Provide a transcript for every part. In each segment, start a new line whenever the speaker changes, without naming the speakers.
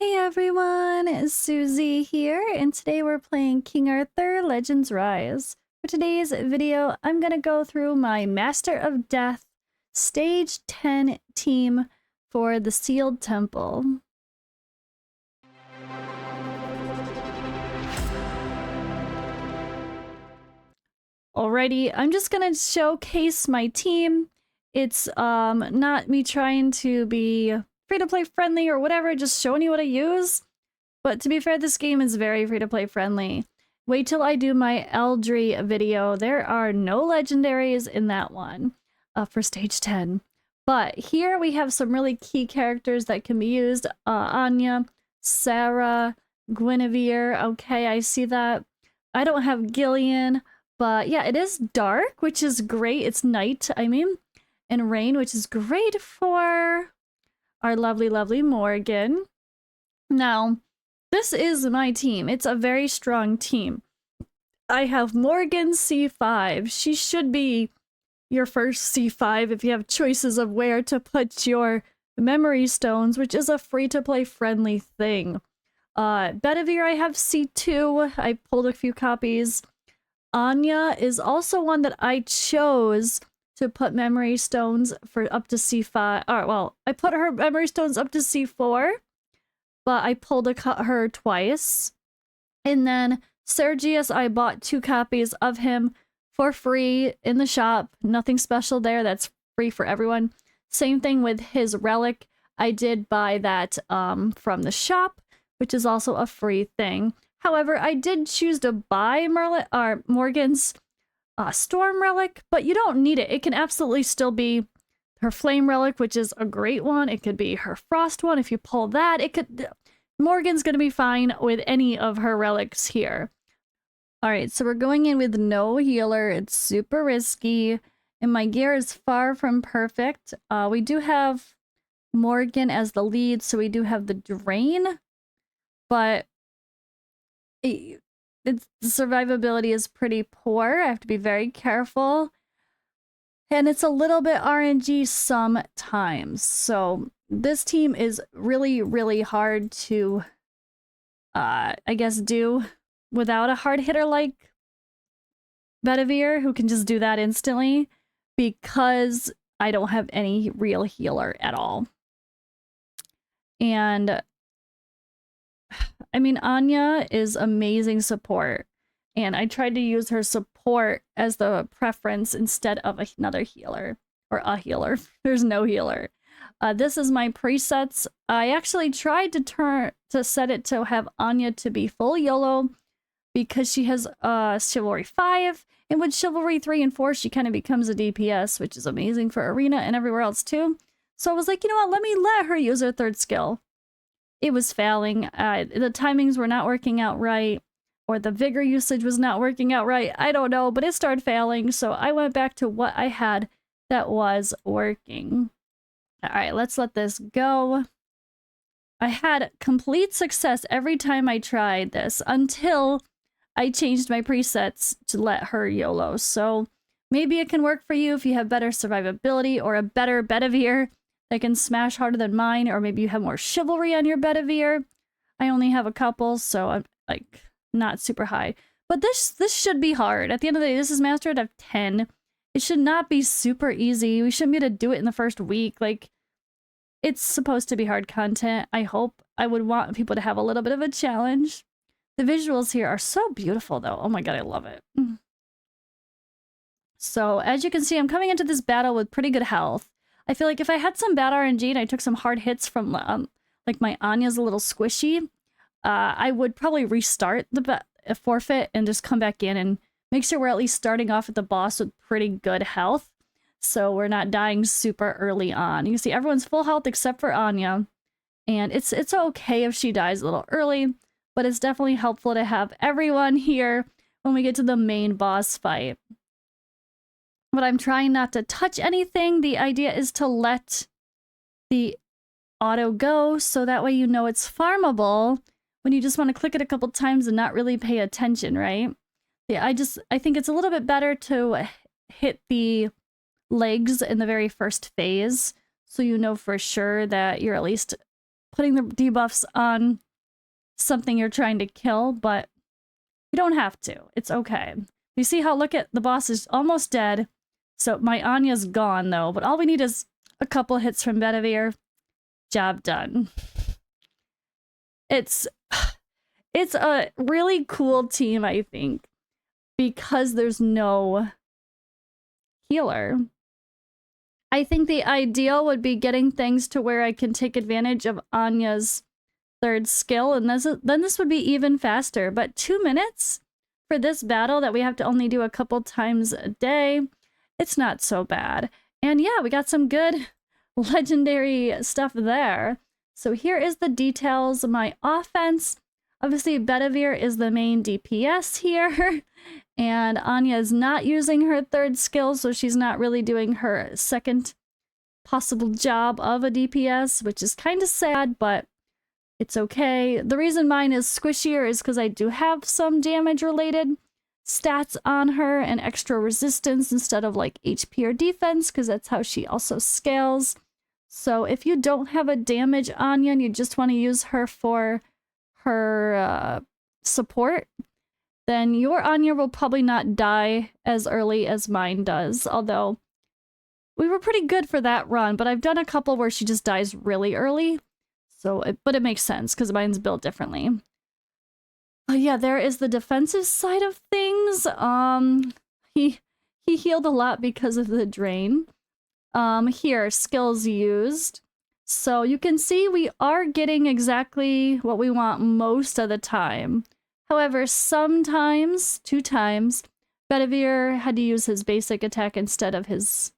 Hey everyone, it's Suzi here, and today we're playing King Arthur Legends Rise. For today's video, I'm gonna go through my Master of Death Stage 10 team for the Sealed Temple. Alrighty, I'm just gonna showcase my team. It's not me trying to be free-to-play friendly or whatever, just showing you what I use. But to be fair, this game is very free-to-play friendly. Wait till I do my Eldry video. There are no legendaries in that one for stage 10. But here we have some really key characters that can be used. Anya, Sarah, Guinevere. Okay, I see that. I don't have Gillian, but yeah, it is dark, which is great. It's night, I mean, and rain, which is great for our lovely, lovely Morgan. Now, this is my team. It's a very strong team. I have Morgan C5. She should be your first C5 if you have choices of where to put your memory stones, which is a free-to-play friendly thing. Bedivere, I have C2. I pulled a few copies. Anya is also one that I chose to put memory stones for up to C5. Well, I put her memory stones up to C4. But I pulled her twice. And then Sergius, I bought 2 copies of him for free in the shop. Nothing special there. That's free for everyone. Same thing with his relic. I did buy that from the shop, which is also a free thing. However, I did choose to buy Morgan's Storm relic, but you don't need it. It can absolutely still be her flame relic, which is a great one. It could be her frost one. If you pull that, it could... Morgan's gonna be fine with any of her relics here. Alright, so we're going in with no healer. It's super risky. And my gear is far from perfect. We do have Morgan as the lead, so we do have the drain. But the survivability is pretty poor. I have to be very careful. And it's a little bit RNG sometimes. So this team is really, really hard to, I guess, do without a hard hitter like Bedivere, who can just do that instantly, because I don't have any real healer at all. And I mean, Anya is amazing support. And I tried to use her support as the preference instead of another healer. Or a healer. There's no healer. This is my presets. I actually tried to set it to have Anya to be full YOLO because she has Chivalry 5. And with Chivalry 3 and 4, she kind of becomes a DPS, which is amazing for Arena and everywhere else too. So I was like, you know what, let her use her 3rd skill. It was failing. The timings were not working out right. Or the vigor usage was not working out right. I don't know, but it started failing. So I went back to what I had that was working. All right, let's let this go. I had complete success every time I tried this until I changed my presets to let her YOLO. So maybe it can work for you if you have better survivability or a better Bedivere that can smash harder than mine, or maybe you have more chivalry on your Bedivere. I only have a couple, so I'm like not super high. But this should be hard. At the end of the day, this is Master of 10. It should not be super easy. We shouldn't be able to do it in the first week. Like, it's supposed to be hard content. I hope. I would want people to have a little bit of a challenge. The visuals here are so beautiful, though. Oh my god, I love it. So, as you can see, I'm coming into this battle with pretty good health. I feel like if I had some bad RNG and I took some hard hits from, like, my Anya's a little squishy, I would probably restart the forfeit and just come back in and make sure we're at least starting off at the boss with pretty good health, so we're not dying super early on. You can see everyone's full health except for Anya, and it's okay if she dies a little early, but it's definitely helpful to have everyone here when we get to the main boss fight. But I'm trying not to touch anything. The idea is to let the auto go, so that way you know it's farmable when you just want to click it a couple times and not really pay attention, right? Yeah, I think it's a little bit better to hit the legs in the very first phase, so you know for sure that you're at least putting the debuffs on something you're trying to kill, but you don't have to. It's okay. You see how, look at, the boss is almost dead. So my Anya's gone though, but all we need is a couple hits from Bedivere. Job done. It's a really cool team, I think, because there's no healer. I think the ideal would be getting things to where I can take advantage of Anya's third skill, and then this would be even faster. But 2 minutes for this battle that we have to only do a couple times a day, it's not so bad. And yeah, we got some good legendary stuff there. So here is the details of my offense. Obviously, Bedivere is the main DPS here, and Anya is not using her third skill, so she's not really doing her second possible job of a DPS, which is kind of sad, but it's okay. The reason mine is squishier is because I do have some damage-related stats on her and extra resistance instead of like HP or defense, because that's how she also scales. So if you don't have a damage Anya and you just want to use her for her support, then your Anya will probably not die as early as mine does. Although we were pretty good for that run, but I've done a couple where she just dies really early. So, but it makes sense because mine's built differently. Oh yeah, there is the defensive side of things. He healed a lot because of the drain. Here, skills used. So you can see we are getting exactly what we want most of the time. However, sometimes, 2 times, Bedivere had to use his basic attack instead of his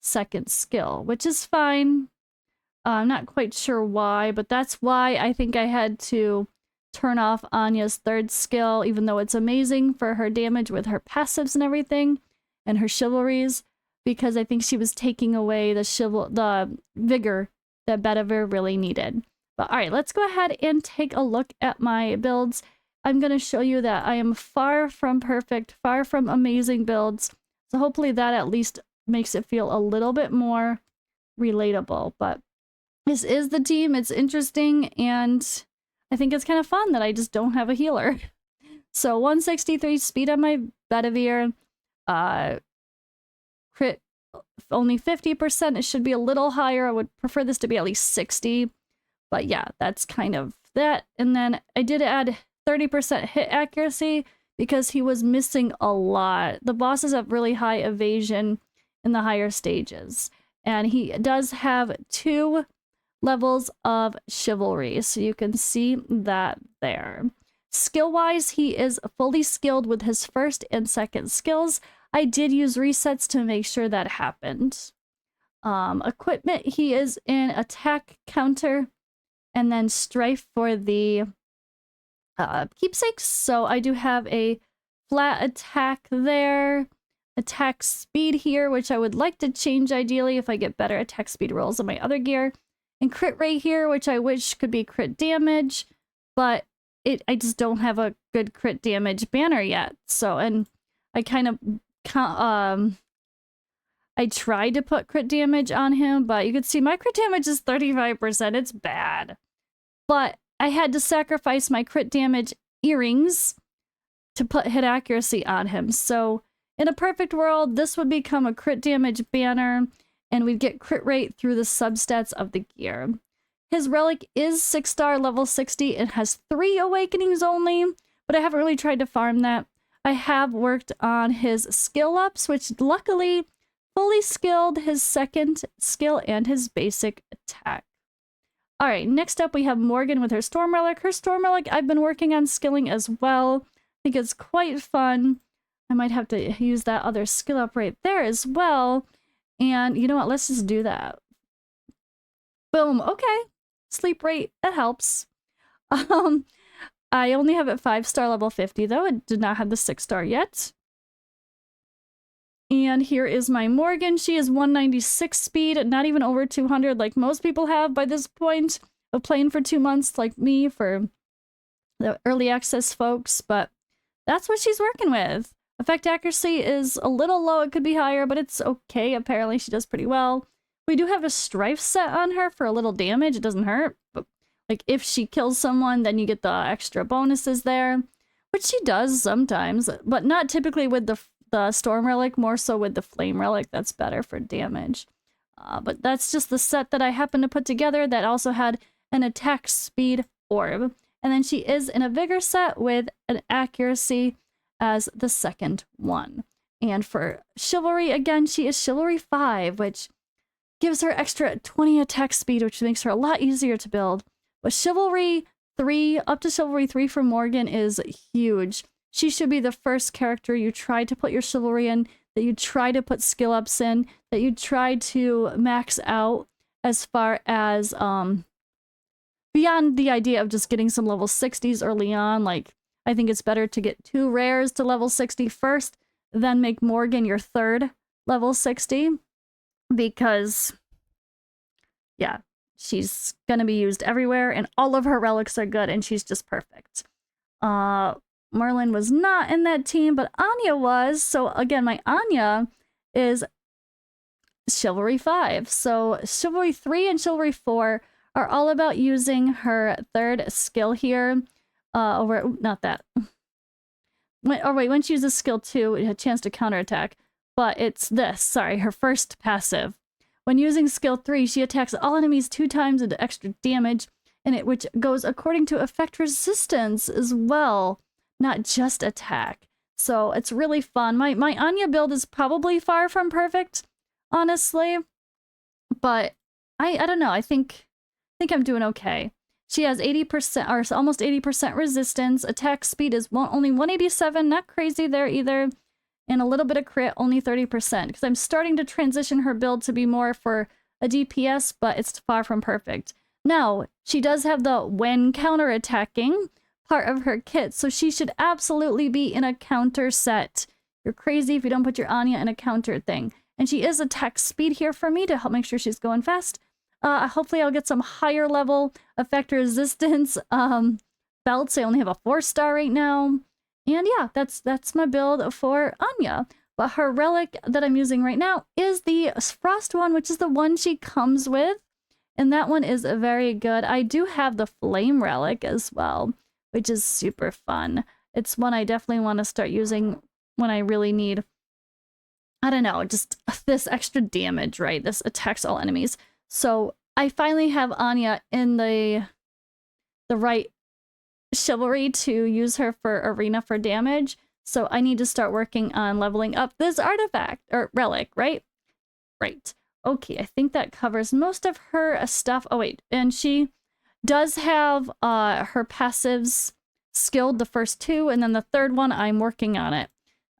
second skill, which is fine. I'm not quite sure why, but that's why I think I had to turn off Anya's third skill, even though it's amazing for her damage with her passives and everything, and her chivalries, because I think she was taking away the vigor that Bedivere really needed. But all right, let's go ahead and take a look at my builds. I'm going to show you that I am far from perfect, far from amazing builds. So hopefully that at least makes it feel a little bit more relatable. But this is the team. It's interesting, and I think it's kind of fun that I just don't have a healer. So 163 speed on my Bedivere. Crit only 50%. It should be a little higher. I would prefer this to be at least 60. But yeah, that's kind of that. And then I did add 30% hit accuracy because he was missing a lot. The bosses have really high evasion in the higher stages. And he does have 2 levels of chivalry. So you can see that there. Skill-wise, he is fully skilled with his first and second skills. I did use resets to make sure that happened. Equipment, he is in attack counter and then strife for the keepsakes. So I do have a flat attack there. Attack speed here, which I would like to change ideally if I get better attack speed rolls on my other gear. And crit rate here, which I wish could be crit damage, but I just don't have a good crit damage banner yet. So, and I kind of I tried to put crit damage on him, but you can see my crit damage is 35%. It's bad. But I had to sacrifice my crit damage earrings to put hit accuracy on him. So in a perfect world, this would become a crit damage banner, and we'd get crit rate through the substats of the gear. His relic is 6-star level 60 and has 3 awakenings only, but I haven't really tried to farm that. I have worked on his skill ups, which luckily fully skilled his second skill and his basic attack. All right, next up we have Morgan with her Storm Relic. Her Storm Relic I've been working on skilling as well. I think it's quite fun. I might have to use that other skill up right there as well. And you know what? Let's just do that. Boom. Okay. Sleep rate. That helps. I only have it 5-star level 50 though. It did not have the 6-star yet. And here is my Morgan. She is 196 speed, not even over 200 like most people have by this point of playing for 2 months like me for the early access folks. But that's what she's working with. Effect accuracy is a little low. It could be higher, but it's okay. Apparently she does pretty well. We do have a strife set on her for a little damage. It doesn't hurt, but Like if she kills someone, then you get the extra bonuses there, which she does sometimes, but not typically with the Storm Relic, more so with the Flame Relic. That's better for damage. But that's just the set that I happened to put together that also had an attack speed orb. And then she is in a vigor set with an accuracy as the second one. And for chivalry, again, she is chivalry 5, which gives her extra 20 attack speed, which makes her a lot easier to build. But chivalry 3, up to chivalry 3 for Morgan is huge. She should be the first character you try to put your chivalry in, that you try to put skill ups in, that you try to max out as far as beyond the idea of just getting some level 60s early on. Like, I think it's better to get 2 rares to level 60 first, then make Morgan your third level 60, because yeah, she's gonna be used everywhere and all of her relics are good and she's just perfect. Merlin was not in that team, but Anya was. So again, my Anya is Chivalry 5. So Chivalry 3 and Chivalry 4 are all about using her third skill here. Not that. When she uses skill 2, it had a chance to counterattack. But it's this, sorry, her first passive. When using skill 3, she attacks all enemies 2 times into extra damage, and which goes according to effect resistance as well, not just attack. So it's really fun. My Anya build is probably far from perfect, honestly, but I don't know. I think I'm doing okay. She has 80% or almost 80% resistance. Attack speed is only 187, not crazy there either. And a little bit of crit, only 30%. Because I'm starting to transition her build to be more for a DPS, but it's far from perfect. Now, she does have the when counterattacking part of her kit, so she should absolutely be in a counter set. You're crazy if you don't put your Anya in a counter thing. And she is attack speed here for me to help make sure she's going fast. Hopefully I'll get some higher level effect resistance belts. I only have a 4-star right now. And yeah, that's my build for Anya. But her relic that I'm using right now is the Frost one, which is the one she comes with. And that one is very good. I do have the Flame relic as well, which is super fun. It's one I definitely want to start using when I really need, I don't know, just this extra damage, right? This attacks all enemies. So I finally have Anya in the right chivalry to use her for arena for damage. So I need to start working on leveling up this artifact or relic, right? Right. Okay, I think that covers most of her stuff. Oh wait, and she does have her passives skilled, the first 2, and then the third one I'm working on it.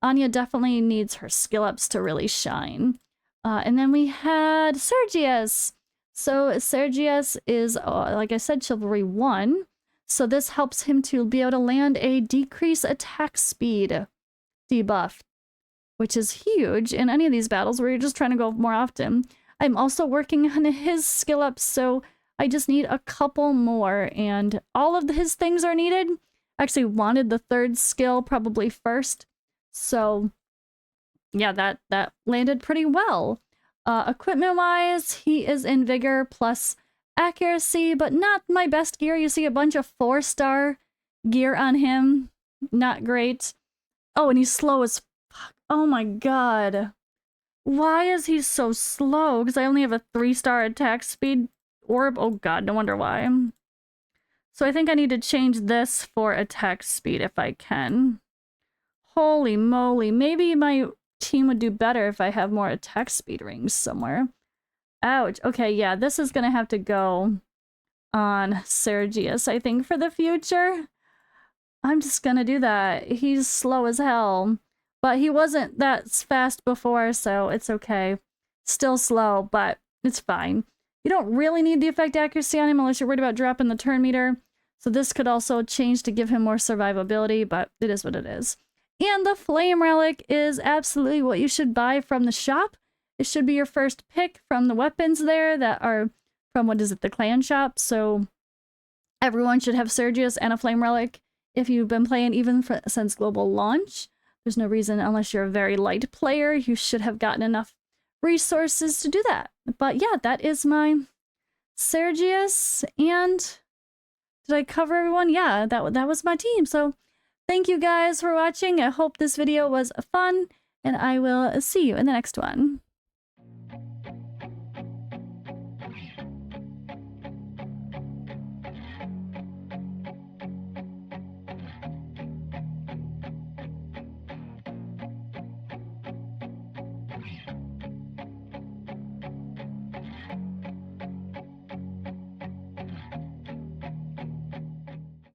Anya definitely needs her skill ups to really shine. And then we had Sergius. So Sergius is, like I said, Chivalry 1. So this helps him to be able to land a decrease attack speed debuff, which is huge in any of these battles where you're just trying to go more often. I'm also working on his skill ups, so I just need a couple more, and all of his things are needed. I actually wanted the third skill probably first, so yeah, that landed pretty well. Equipment-wise, he is in Vigor plus accuracy, but not my best gear. You see a bunch of 4-star gear on him. Not great. Oh, and he's slow as fuck. Oh my god. Why is he so slow? Because I only have a 3-star attack speed orb. Oh god, no wonder why. So I think I need to change this for attack speed if I can. Holy moly. Maybe my team would do better if I have more attack speed rings somewhere. Ouch. Okay, yeah, this is gonna have to go on Sergius, I think, for the future. I'm just gonna do that. He's slow as hell. But he wasn't that fast before, so it's okay. Still slow, but it's fine. You don't really need the effect accuracy on him unless you're worried about dropping the turn meter. So this could also change to give him more survivability, but it is what it is. And the Flame Relic is absolutely what you should buy from the shop. It should be your first pick from the weapons there that are from, what is it, the clan shop. So everyone should have Sergius and a Flame Relic if you've been playing even since global launch. There's no reason, unless you're a very light player, you should have gotten enough resources to do that. But yeah, that is my Sergius, and Did I cover everyone? Yeah, that was my team. So thank you guys for watching. I hope this video was fun, and I will see you in the next one.